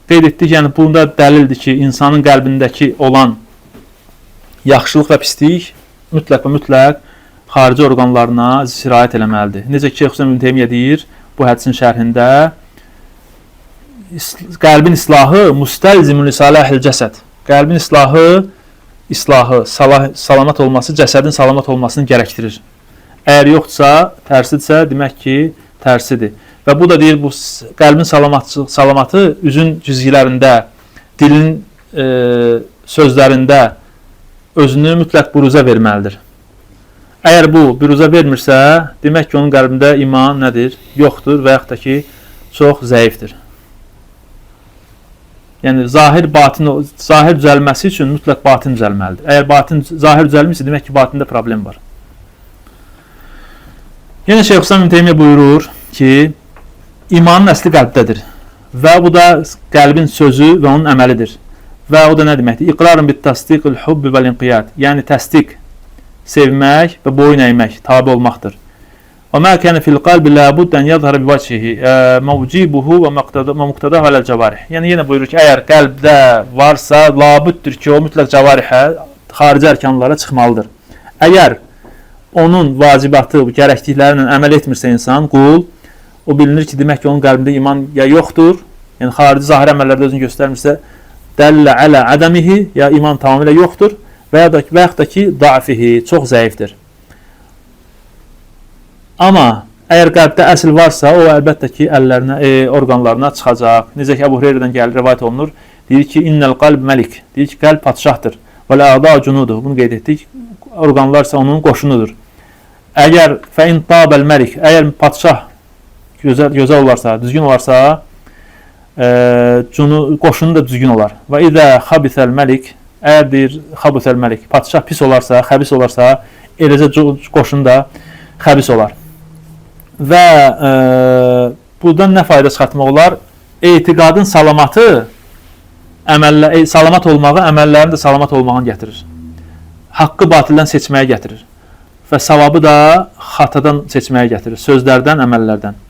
qeyd etdik, yəni bunda dəlildir ki, insanın qəlbindəki olan yaxşılıq və pislik mütləq və mütləq xarici orqanlarına sirayət eləməlidir. Necə ki, Şeyx İbn Teymiyyə deyir bu hədisin şərhində, qəlbin islahı mustalzimun li salahil cəsəd. Qəlbin islahı salamat olması cəsədin salamat olmasını gərəkdirir. Əgər yoxdursa, tərsidirsə, demək ki, tərsidir. Və bu da deyir, bu qəlbin salamatı üzün cüzgilərində, dilin sözlərində özünü mütləq buruza verməlidir. Əgər bu buruza vermirsə, demək ki, onun qəlbində iman nədir? Yoxdur və yaxud da ki, çox zəifdir. Yəni, zahir düzəlməsi üçün mütləq batin düzəlməlidir. Əgər zahir düzəlmirsə, demək ki, batində problem var. Yenə Şeyx İbn Teymiyyə buyurur ki, imanın əsli qəlbdədir və bu da qəlbin sözü və onun əməlidir. Və o da nə deməkdir? İqrarun bit tasdiqil hubbi vəl inqiyad. Yəni təsdiq, sevmək və boyun əymək, tabe olmaqdır. Və mə kənə fil qalbi la buddə ən yadhara bi vəchihi mevcibuhu və muqtadahu aləl cavarih. Yəni yenə buyurur ki, əgər qəlbdə varsa, labuddur ki, o mütləq cavarihə, xarici ərkanlara çıxmalıdır. Əgər onun vacibatı, gərəkliklərindən əməl etmirsə insan, qul, o bilinir ki, demək ki, onun qəlbində iman ya yoxdur, yəni xarici zahir əməllərdə özünü göstərmirsə, dəllə ələ ədəmihi, ya iman tamamilə yoxdur və yaxud da ki, dafihi, çox zəifdir. Amma əgər qəlbdə əsl varsa, o əlbəttə ki, orqanlarına çıxacaq. Necə ki, Əbu Hüreyrədən gəlir, rivayət olunur, deyir ki, innəl qalb məlik, deyir ki, qəlb padşahdır və lə-əda cunudur, bunu qeyd etdik, orqanlar isə onun qoşunudur. Əgər fəin tabəl məlik, əgər padşah gözəl olarsa, düzgün olarsa, qoşunu da düzgün olar. Və idə xabisəl məlik, əgər deyir xabisəl məlik, padşah pis olarsa, xəbis olarsa, eləcə qoşunu da xəbis olar. Və buradan nə fayda çıxartmaq olar? Etiqadın salamatı, salamat olmağı, əməllərin də salamat olmağını gətirir. Haqqı batildən seçməyə gətirir və savabı da xatadan seçməyə gətirir, sözlərdən, əməllərdən.